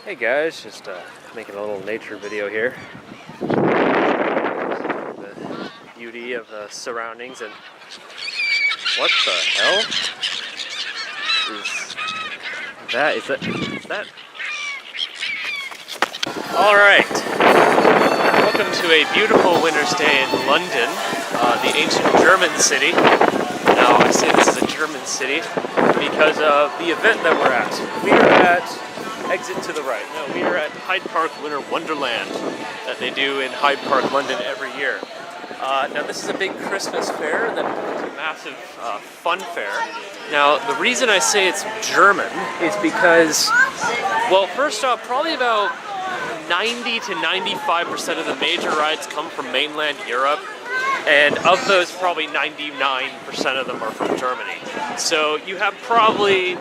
Hey guys, just making a little nature video here. The beauty of the surroundings and what the hell is that? Is that? All right. Welcome to a beautiful winter's day in London, the ancient German city. Now I say this is a German city because of the event that we're at. We are at exit to the right. No, we are at Hyde Park Winter Wonderland that they do in Hyde Park, London every year. Now this is a big Christmas fair that is a massive fun fair. Now the reason I say it's German is because, well, first off, probably about 90 to 95% of the major rides come from mainland Europe, and of those probably 99% of them are from Germany. So you have probably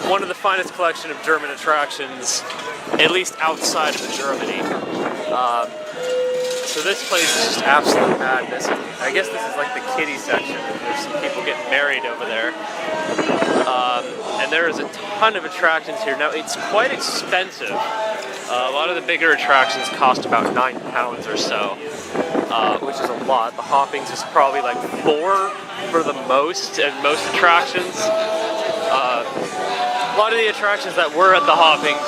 one of the finest collection of German attractions, at least outside of Germany. So this place is just absolute madness. I guess this is like the kiddie section. There's some people getting married over there. And there is a ton of attractions here. Now it's quite expensive. A lot of the bigger attractions cost about £9 or so, which is a lot. The hoppings is probably like $4 for the most, and most attractions. A lot of the attractions that were at the hoppings,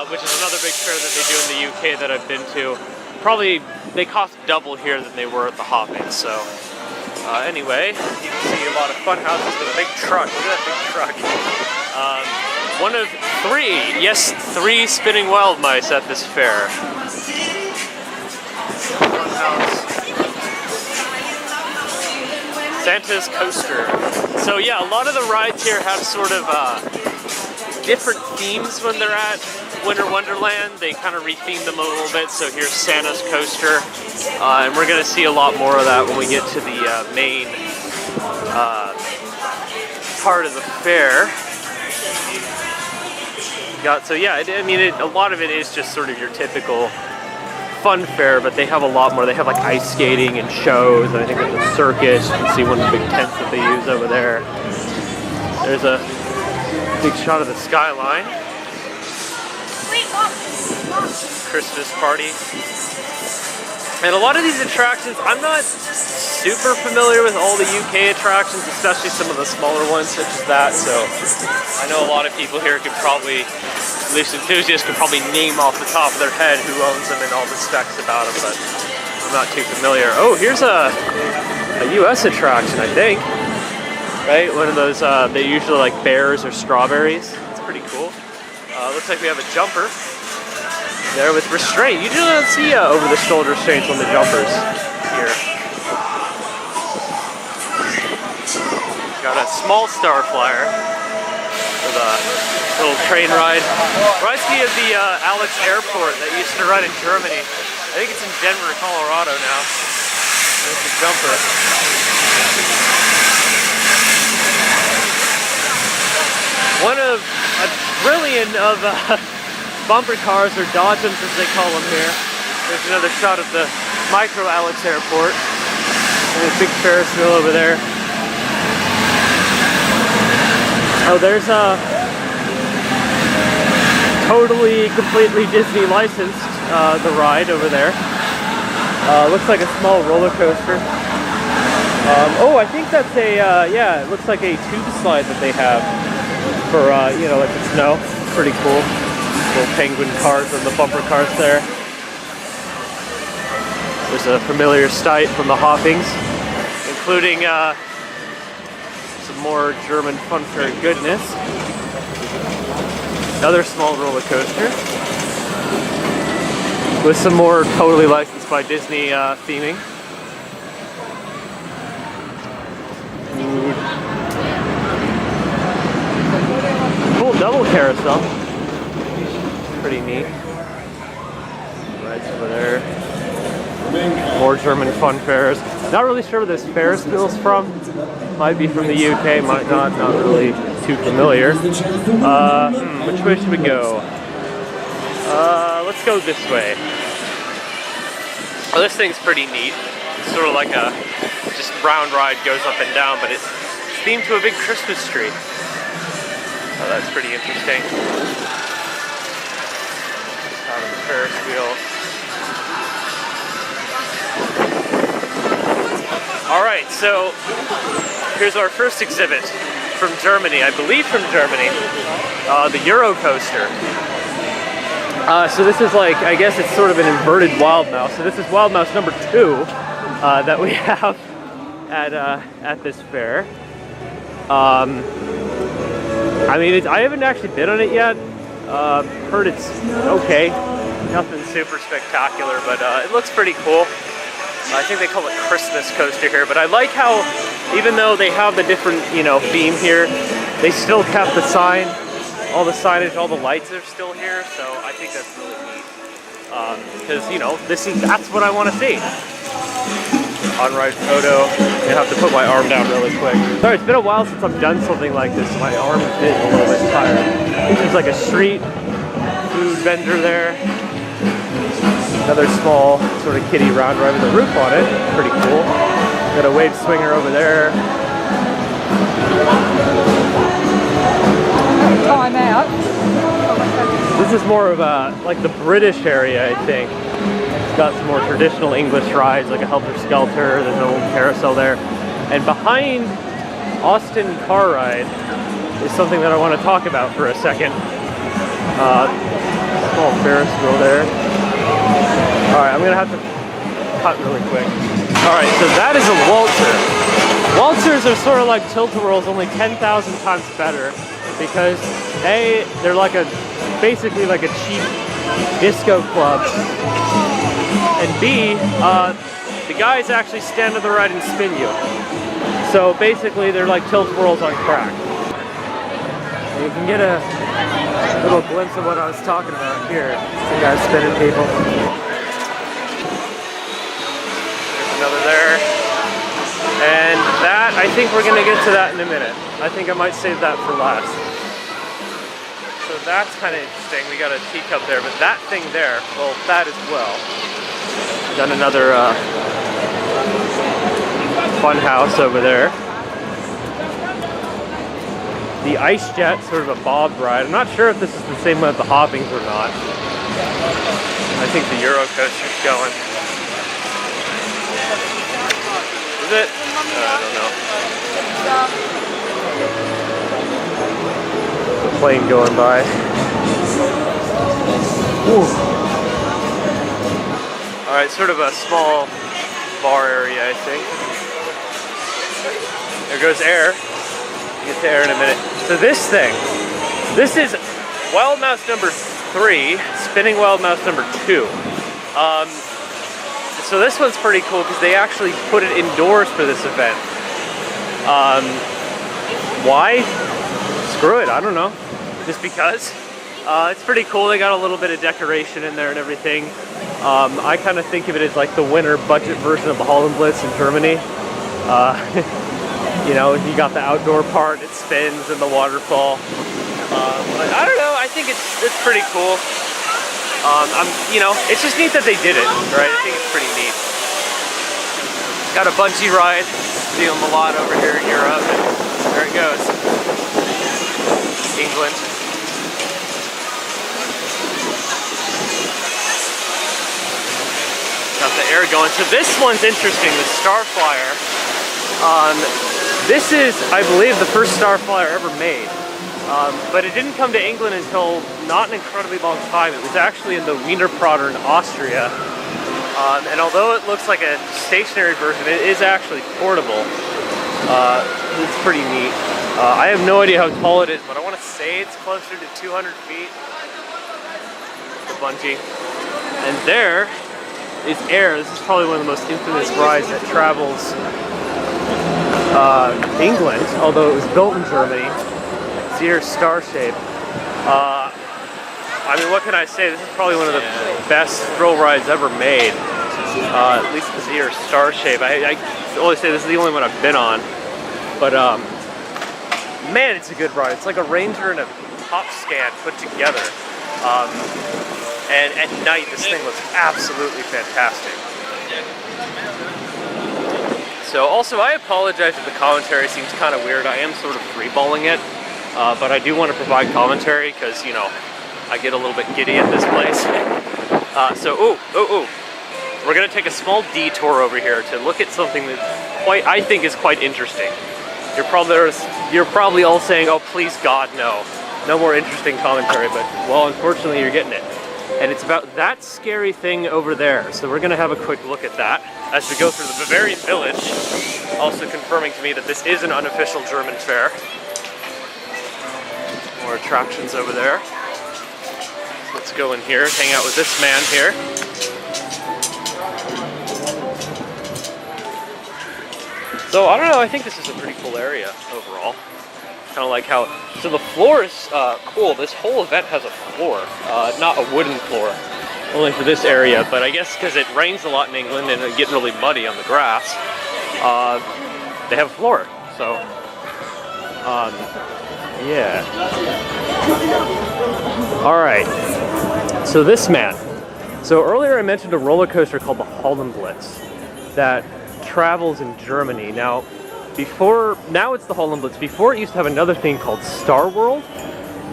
which is another big fair that they do in the UK that I've been to, probably they cost double here than they were at the hoppings. So anyway, you can see a lot of fun houses with a big truck. Look at that big truck. One of three, yes, 3 spinning wild mice at this fair. Fun house. Santa's coaster. So yeah, a lot of the rides here have sort of different themes when they're at Winter Wonderland. They kind of retheme them a little bit. So here's Santa's coaster, and we're gonna see a lot more of that when we get to the main part of the fair. So yeah, a lot of it is just sort of your typical fun fair, but they have a lot more. They have like ice skating and shows, and I think there's a circus. You can see one of the big tents that they use over there. There's a big shot of the skyline. Christmas party. And a lot of these attractions, I'm not super familiar with all the UK attractions, especially some of the smaller ones such as that, so I know a lot of people here could probably, at least enthusiasts, could probably name off the top of their head who owns them and all the specs about them, but I'm not too familiar. Oh, here's a US attraction, I think. Right? One of those, they usually like bears or strawberries. It's pretty cool. Looks like we have a jumper there with restraint. You usually don't see over-the-shoulder restraints on the jumpers here. Got a small star flyer with a little train ride. Reminds me of the Alex Airport that used to run in Germany. I think it's in Denver, Colorado now. There's the jumper. One of a trillion of bumper cars, or dodgems as they call them here. There's another shot of the micro Alex Airport. And a big Ferris wheel over there. Oh, there's a totally, completely Disney licensed, the ride over there. Looks like a small roller coaster. Oh, I think that's a, yeah, it looks like a tube slide that they have for, you know, like the snow. Pretty cool. Little penguin cars and the bumper cars there. There's a familiar sight from the hoppings, including some more German funfair goodness. Another small roller coaster with some more totally licensed by Disney theming. Cool double carousel. Pretty neat. Rides over there. More German fun fairs. Not really sure where this Ferris wheel's from. Might be from the UK, might not. Not really too familiar. Which way should we go? Let's go this way. Oh, this thing's pretty neat. It's sort of like a just round ride, goes up and down, but it's themed to a big Christmas tree. Oh, that's pretty interesting. out of the Ferris wheel. Alright, so here's our first exhibit from Germany, I believe from Germany, the Euro coaster. So this is like, I guess it's sort of an inverted wild mouse. So this is wild mouse number 2 that we have at this fair. I mean, I haven't actually been on it yet. Heard it's okay, nothing super spectacular, but it looks pretty cool. I think they call it Christmas coaster here, but I like how, even though they have the different, theme here, they still kept the sign, all the signage, all the lights are still here, so I think that's really neat. Because, that's what I want to see. On-ride photo. I have to put my arm down really quick. Sorry, it's been a while since I've done something like this. My arm is a little bit tired. I think there's like a street food vendor there. Another small sort of kiddie round ride with a roof on it. Pretty cool. Got a wave swinger over there. Time out. This is more of like the British area, I think. It's got some more traditional English rides, like a Helter Skelter. There's an old carousel there. And behind Austin Car Ride is something that I want to talk about for a second. Small Ferris wheel there. Alright, I'm going to have to cut really quick. Alright, so that is a waltzer. Waltzers are sort of like tilt-a-whirls, only 10,000 times better. Because A, they're like basically like a cheap disco club. And B, the guys actually stand to the right and spin you. So basically they're like tilt-a-whirls on crack. You can get a little glimpse of what I was talking about here. Some guys spinning people. There's another there. And that, I think we're going to get to that in a minute. I think I might save that for last. So that's kind of interesting. We got a teacup there, but that thing there, well, that as well. Done another fun house over there. The ice jet, sort of a bob ride. I'm not sure if this is the same one with the hoppings or not. I think the Euro coaster's going. Is it? I don't know. The plane going by. Alright, sort of a small bar area, I think. There goes air. We'll get to air in a minute. So this thing, this is Wild Mouse number 3, spinning Wild Mouse number 2. So this one's pretty cool because they actually put it indoors for this event. Why? Screw it, I don't know. Just because. It's pretty cool. They got a little bit of decoration in there and everything. I kind of think of it as like the winter budget version of the Holland Blitz in Germany. You got the outdoor part, it spins, and the waterfall. But I don't know. I think it's pretty cool. It's just neat that they did it, right? I think it's pretty neat. Got a bungee ride, see them a lot over here in Europe, and there it goes. England. Got the air going. So this one's interesting, the Starflyer. This is, I believe, the first Starflyer ever made. But it didn't come to England until not an incredibly long time. It was actually in the Wiener in Austria. And although it looks like a stationary version, it is actually portable. It's pretty neat. I have no idea how tall it is, but I want to say it's closer to 200 feet. The bungee. And there is air. This is probably one of the most infamous rides that travels England, although it was built in Germany. It's here, star shape. I mean, what can I say? This is probably one of the best thrill rides ever made. At least the Zero Star Shape. I always say this is the only one I've been on. But, man, it's a good ride. It's like a Ranger and a Top Scan put together. And at night, this thing looks absolutely fantastic. So, also, I apologize if the commentary seems kind of weird. I am sort of freeballing it. But I do want to provide commentary because, I get a little bit giddy at this place. We're gonna take a small detour over here to look at something that I think is quite interesting. You're probably all saying, "Oh, please God, no more interesting commentary." But well, unfortunately, you're getting it, and it's about that scary thing over there. So we're gonna have a quick look at that as we go through the Bavarian Village. Also confirming to me that this is an unofficial German fair. More attractions over there. Let's go in here, hang out with this man here. So I don't know, I think this is a pretty cool area overall. Kind of like how, so the floor is cool. This whole event has a floor, not a wooden floor, only for this area, but I guess because it rains a lot in England and it gets really muddy on the grass, they have a floor, so, yeah. All right, so this man. So earlier I mentioned a roller coaster called the Blitz that travels in Germany. Now it's the Blitz. Before it used to have another thing called Star World,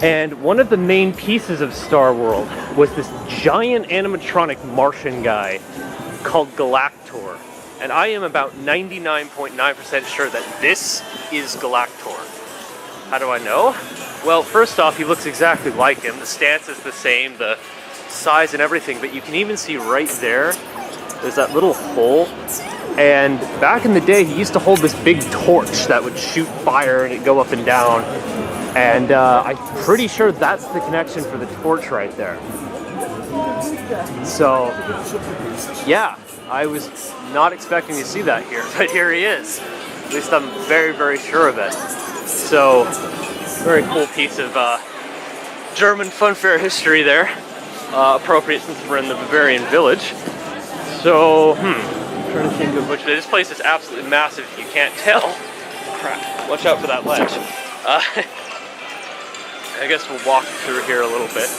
and one of the main pieces of Star World was this giant animatronic Martian guy called Galactor. And I am about 99.9% sure that this is Galactor. How do I know? Well, first off, he looks exactly like him. The stance is the same, the size and everything, but you can even see right there, there's that little hole. And back in the day, he used to hold this big torch that would shoot fire and it'd go up and down. And I'm pretty sure that's the connection for the torch right there. So, yeah, I was not expecting to see that here, but here he is. At least I'm very, very sure of it. So, very cool piece of German funfair history there. Appropriate since we're in the Bavarian Village. So, trying to think of which. This place is absolutely massive if you can't tell. Crap, watch out for that ledge. I guess we'll walk through here a little bit.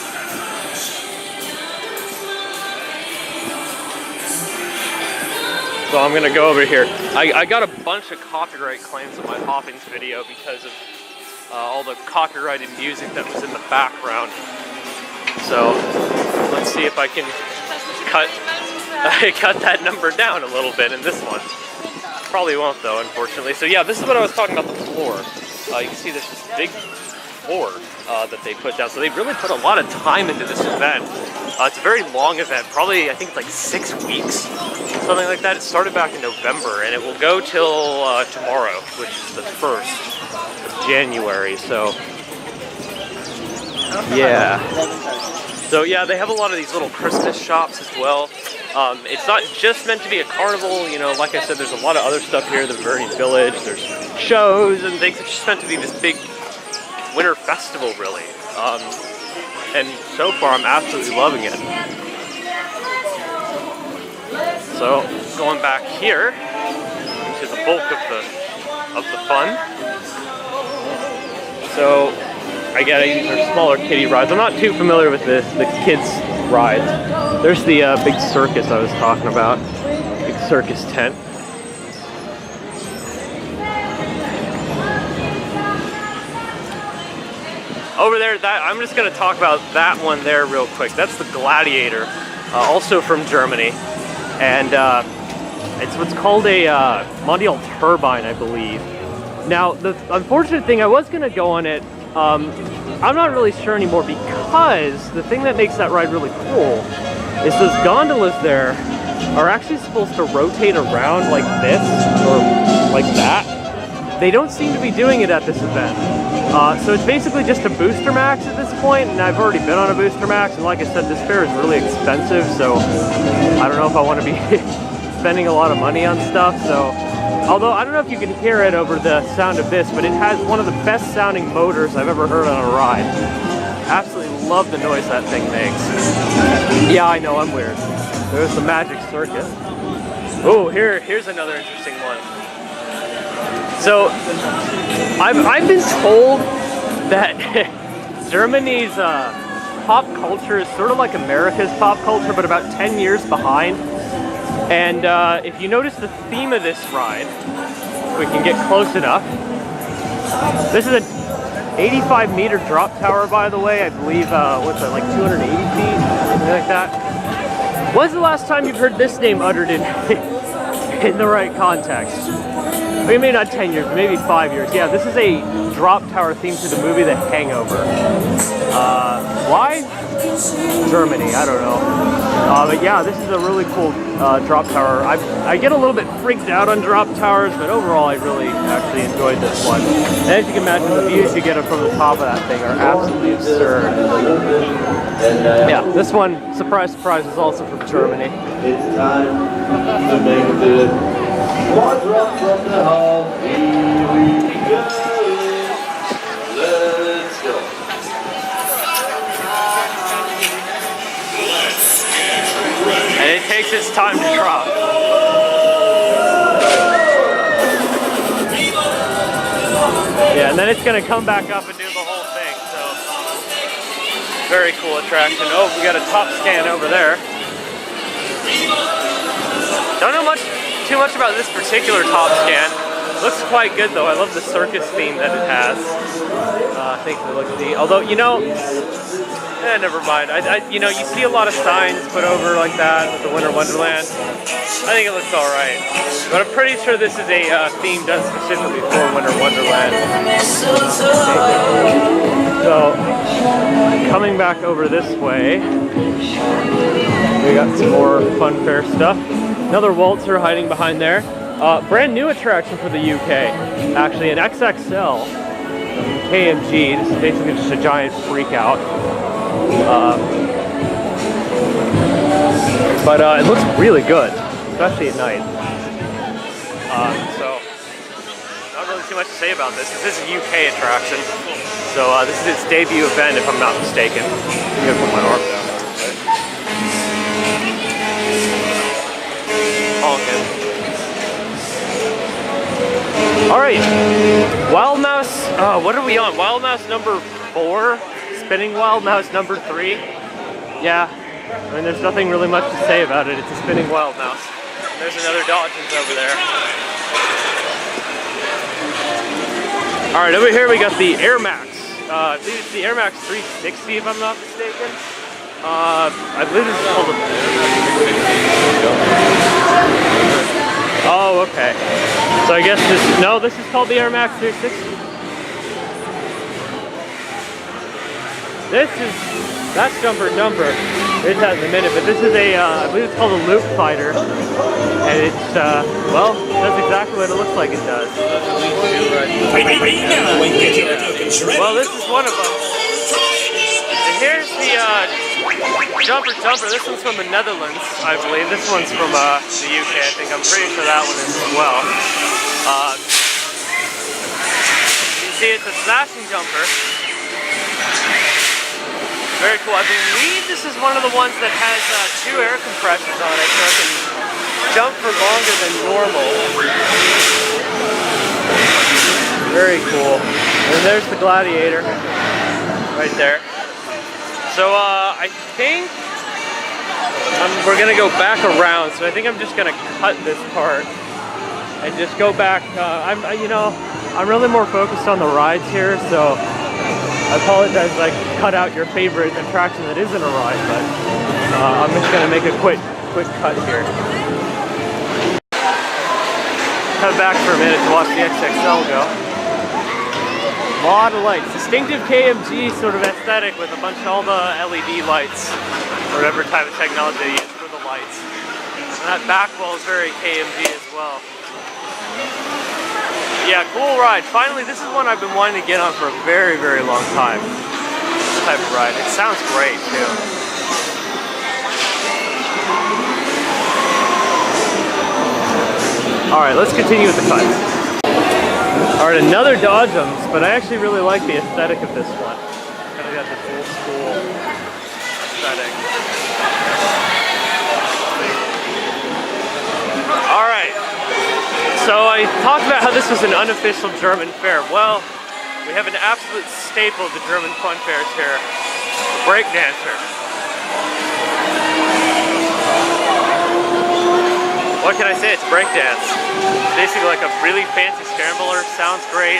So I'm gonna go over here. I got a bunch of copyright claims on my Hoppings video because of all the copyrighted music that was in the background. So let's see if I can cut that number down a little bit in this one. Probably won't though, unfortunately. So yeah, this is what I was talking about, the floor. You can see there's this big floor that they put down. So they really put a lot of time into this event. It's a very long event, probably I think it's like 6 weeks, something like that. It started back in November and it will go till tomorrow, which is the 1st of January. So yeah. So yeah, they have a lot of these little Christmas shops as well. It's not just meant to be a carnival, you know, like I said, there's a lot of other stuff here, the Bavarian Village, there's shows and things. It's just meant to be this big winter festival, really. And so far, I'm absolutely loving it. So, going back here, to the bulk of the fun. So, I gotta use our smaller kiddie rides. I'm not too familiar with the kids' rides. There's the big circus I was talking about. Big circus tent. Over there, I'm just going to talk about that one there real quick. That's the Gladiator, also from Germany. And it's what's called a Mondial Turbine, I believe. Now, the unfortunate thing, I was going to go on it. I'm not really sure anymore because the thing that makes that ride really cool is those gondolas there are actually supposed to rotate around like this or like that. They don't seem to be doing it at this event. So it's basically just a booster max at this point, and I've already been on a booster max, and like I said, this fair is really expensive, so I don't know if I want to be spending a lot of money on stuff. So, although I don't know if you can hear it over the sound of this, but it has one of the best sounding motors I've ever heard on a ride. Absolutely love the noise that thing makes. Yeah, I know, I'm weird. There's the Magic Circus. Oh, here's another interesting one. So, I've been told that Germany's pop culture is sort of like America's pop culture, but about 10 years behind. And if you notice the theme of this ride, if we can get close enough, this is 85-meter drop tower, by the way. I believe, what's that, like 280 feet? Something like that. When's the last time you've heard this name uttered in, in the right context? Maybe not 10 years, maybe 5 years. Yeah, this is a drop tower themed to the movie The Hangover. Why? Germany, I don't know. But yeah, this is a really cool drop tower. I get a little bit freaked out on drop towers, but overall I really actually enjoyed this one. And as you can imagine, the views you get from the top of that thing are absolutely absurd. Yeah, this one, surprise, surprise, is also from Germany. It's time to make the more drop from the hall. Here we go. Let's go. And it takes its time to drop. Yeah, and then it's going to come back up and do the whole thing, so very cool attraction. Oh, we got a top scan over there. Don't know too much about this particular top scan. Looks quite good though. I love the circus theme that it has. I think it looks neat. Although, you know, never mind. You know, you see a lot of signs put over like that with the Winter Wonderland. I think it looks all right. But I'm pretty sure this is a theme done specifically for Winter Wonderland. So, coming back over this way, we got some more Funfair stuff. Another waltzer hiding behind there. Brand new attraction for the UK. Actually, an XXL KMG. This is basically just a giant freak out. But it looks really good, especially at night. So, not really too much to say about this. This is a UK attraction. So this is its debut event, if I'm not mistaken. I'm gonna put my arm down. Alright, Wild Mouse, what are we on? Wild Mouse number 4? Spinning Wild Mouse number 3? Yeah, I mean there's nothing really much to say about it. It's a spinning Wild Mouse. There's another Dodgins over there. Alright, over here we got the Air Max. I believe it's the Air Max 360 if I'm not mistaken. I believe this is called a... Oh, okay. So I guess this is called the Air Max 360. That's Jumper. It has a minute, but this is I believe it's called a Loop Fighter. And it's, well, that's exactly what it looks like it does. Well, this is one of them. And here's the, Jumper. This one's from the Netherlands, I believe. This one's from the UK, I think. I'm pretty sure that one is as well. You see, it's a smashing jumper. Very cool. I believe this is one of the ones that has 2 air compressors on it, so it can jump for longer than normal. Very cool. And there's the Gladiator right there. So I think we're gonna go back around. So I think I'm just gonna cut this part and just go back. I'm really more focused on the rides here, so I apologize if I cut out your favorite attraction that isn't a ride, but I'm just gonna make a quick cut here. Cut back for a minute to watch the XXL go. A lot of lights. Distinctive KMG sort of aesthetic with a bunch of all the LED lights, or whatever type of technology they use for the lights. And that back wall is very KMG as well. Yeah, cool ride. Finally, this is one I've been wanting to get on for a very, very long time. This type of ride. It sounds great too. Alright, let's continue with the cut. Alright, another Dodgems, but I actually really like the aesthetic of this one. Kind of got this old school aesthetic. Alright, so I talked about how this was an unofficial German fair. Well, we have an absolute staple of the German fun fairs here, the Breakdancer. What can I say? It's breakdance. It's basically like a really fancy scrambler. Sounds great.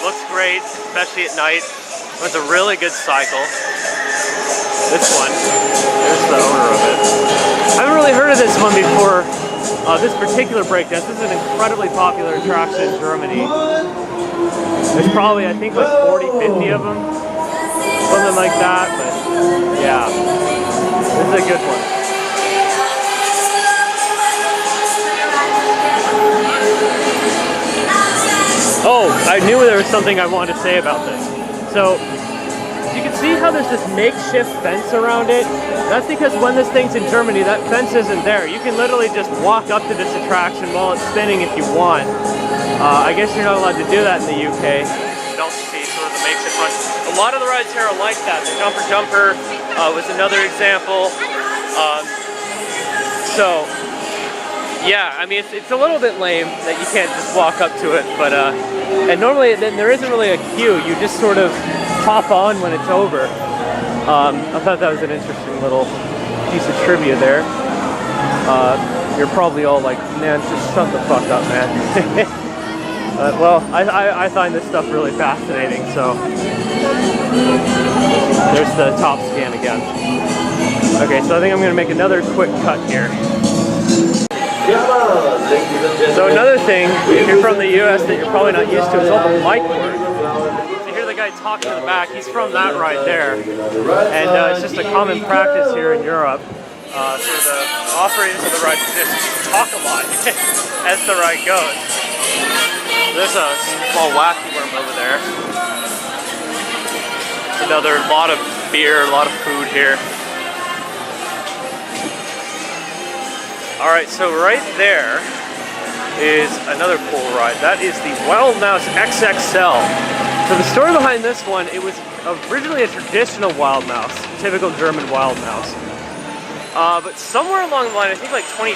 Looks great, especially at night. It's a really good cycle. This one, there's the owner of it. I haven't really heard of this one before. This particular breakdance. This is an incredibly popular attraction in Germany. There's probably, I think, like 40, 50 of them. Something like that, but yeah. This is a good one. Oh, I knew there was something I wanted to say about this. So, you can see how there's this makeshift fence around it. That's because when this thing's in Germany, that fence isn't there. You can literally just walk up to this attraction while it's spinning if you want. I guess you're not allowed to do that in the UK. You don't see sort of the makeshift run. A lot of the rides here are like that. The Jumper Jumper was another example. So, yeah, I mean, it's a little bit lame that you can't just walk up to it, but, and normally then there isn't really a queue. You just sort of hop on when it's over. I thought that was an interesting little piece of trivia there. You're probably all like, man, just shut the fuck up, man. Well, I find this stuff really fascinating, so there's the top scan again. Okay, so I think I'm going to make another quick cut here. So another thing, if you're from the US that you're probably not used to, is all the mic work. So you hear the guy talking in the back, he's from that right there. And it's just a common practice here in Europe. So the operators of the ride just talk a lot as the ride goes. There's a small wacky worm over there. Another lot of beer, a lot of food here. Alright, so right there is another cool ride. That is the Mouse XXL. So the story behind this one, it was originally a traditional wild mouse, typical German wild mouse. But somewhere along the line, I think like 2012,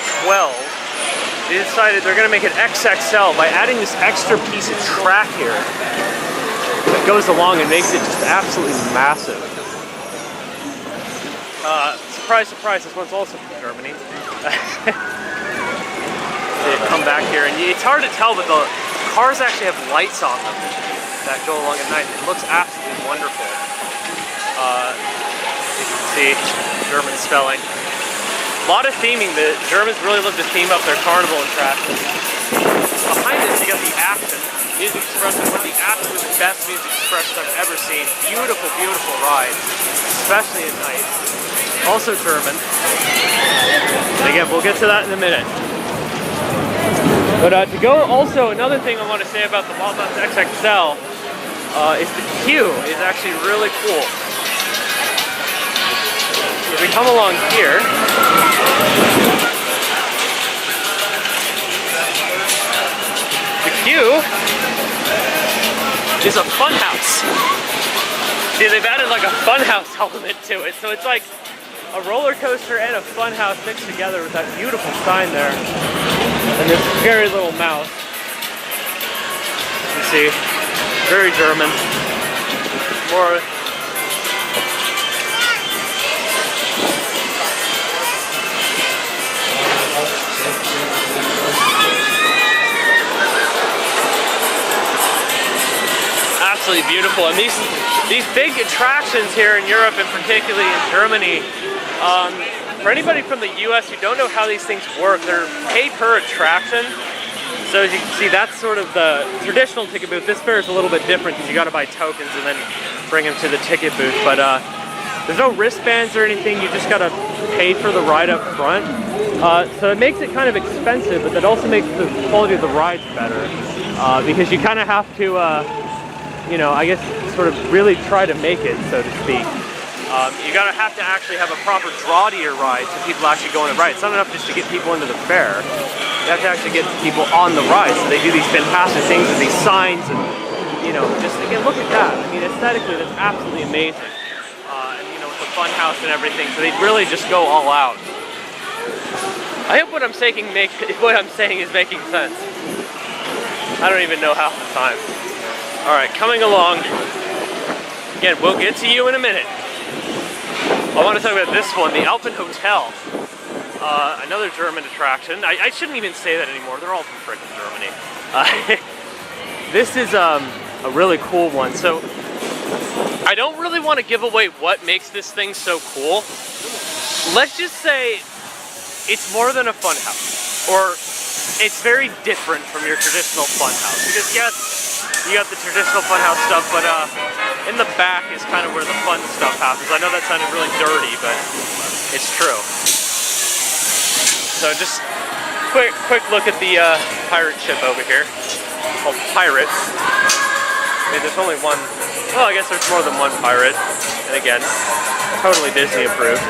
they decided they're going to make it XXL by adding this extra piece of track here that goes along and makes it just absolutely massive. Surprise, surprise, this one's also from Germany. They come back here, and it's hard to tell, but the cars actually have lights on them that go along at night. It looks absolutely wonderful. You can see German spelling. A lot of theming. The Germans really love to theme up their carnival attractions. Behind this, you got the action. Music Express is one of the absolute best music expressions I've ever seen. Beautiful, beautiful ride, especially at night. Also German. And again, we'll get to that in a minute. But to go, also another thing I want to say about the Mouse XXL is the queue is actually really cool. If we come along here, the queue is a funhouse. See, they've added like a funhouse element to it, so it's like a roller coaster and a funhouse mixed together with that beautiful sign there. And this scary little mouse. You see, very German. More. Absolutely beautiful. And these big attractions here in Europe, and particularly in Germany, for anybody from the US who don't know how these things work, they're pay per attraction. So as you can see, that's sort of the traditional ticket booth. This fair is a little bit different because you got to buy tokens and then bring them to the ticket booth. But there's no wristbands or anything. You just got to pay for the ride up front. So it makes it kind of expensive, but that also makes the quality of the rides better because you kind of have to, you know, I guess sort of really try to make it, so to speak. You gotta have to actually have a proper draw to your ride so people actually go on the ride. It's not enough just to get people into the fair. You have to actually get people on the ride. So they do these fantastic things with these signs and, you know, just again, look at that. I mean, aesthetically, that's absolutely amazing. And, you know, with the fun house and everything. So they really just go all out. I hope what I'm saying is making sense. I don't even know half the time. All right, coming along. Again, we'll get to you in a minute. I want to talk about this one, the Alpen Hotel. Another German attraction. I shouldn't even say that anymore. They're all from frickin' Germany. This is a really cool one. So I don't really want to give away what makes this thing so cool. Let's just say it's more than a fun house, or it's very different from your traditional fun house. Because yes, you got the traditional fun house stuff, but in the back is kind of where the fun stuff happens. I know that sounded really dirty, but it's true. So just quick look at the pirate ship over here, called Pirate. I mean, there's only one, well, I guess there's more than one pirate, and again, totally Disney approved.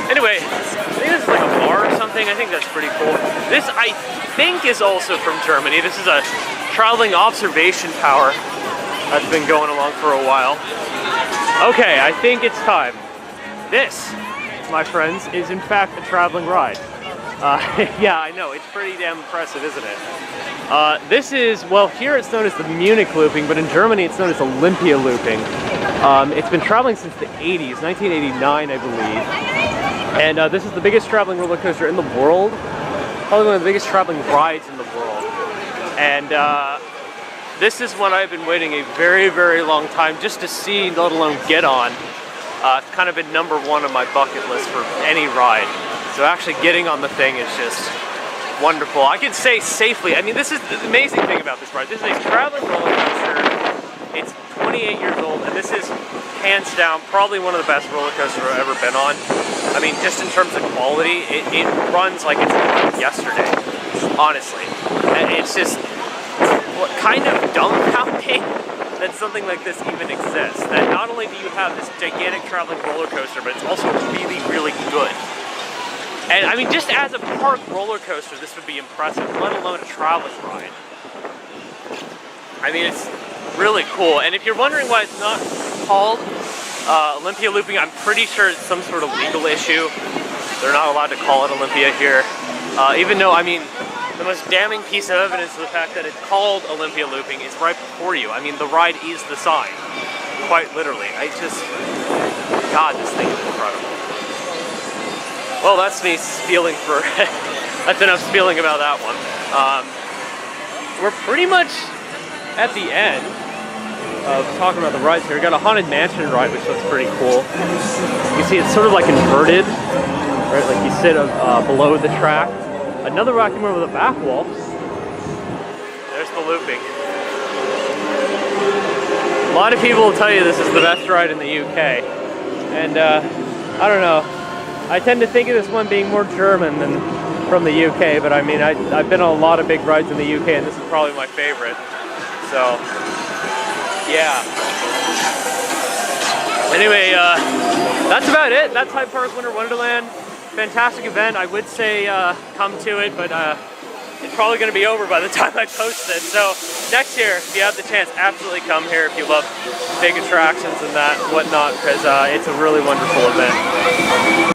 Anyway, I think this is like a bar or something. I think that's pretty cool. This, I think, is also from Germany. This is a traveling observation tower that's been going along for a while. Okay, I think it's time. This, my friends, is in fact a traveling ride. Yeah, I know, it's pretty damn impressive, isn't it? This is, well, here it's known as the Munich Looping, but in Germany it's known as Olympia Looping. It's been traveling since the 80s, 1989, I believe. And this is the biggest traveling roller coaster in the world. Probably one of the biggest traveling rides in the world. And this is one I've been waiting a very, very long time just to see, let alone get on. It's kind of been #1 on my bucket list for any ride. So actually getting on the thing is just wonderful. I can say safely, I mean, this is the amazing thing about this ride. This is a traveling roller coaster. It's 28 years old, and this is hands down probably one of the best roller coasters I've ever been on. I mean, just in terms of quality, it runs like it's like yesterday, honestly. And it's just what kind of dumbfounding that something like this even exists. That not only do you have this gigantic traveling roller coaster, but it's also really, really good. And I mean, just as a park roller coaster, this would be impressive, let alone a traveling ride. I mean, it's really cool. And if you're wondering why it's not called Olympia Looping, I'm pretty sure it's some sort of legal issue. They're not allowed to call it Olympia here. Even though, I mean, the most damning piece of evidence of the fact that it's called Olympia Looping is right before you. I mean, the ride is the sign, quite literally. God, this thing is incredible. Well, that's me spieling for, that's enough spieling about that one. We're pretty much at the end of talking about the rides here. We got a Haunted Mansion ride, which looks pretty cool. You see it's sort of like inverted, right? Like you sit below the track. Another rocking one with a back wall. There's the looping. A lot of people will tell you this is the best ride in the UK. And I don't know. I tend to think of this one being more German than from the UK, but I mean, I've been on a lot of big rides in the UK, and this is probably my favorite. So, yeah. Anyway, that's about it. That's Hyde Park Winter Wonderland. Fantastic event. I would say come to it, but it's probably going to be over by the time I post it. So next year, if you have the chance, absolutely come here if you love big attractions and that whatnot, because it's a really wonderful event.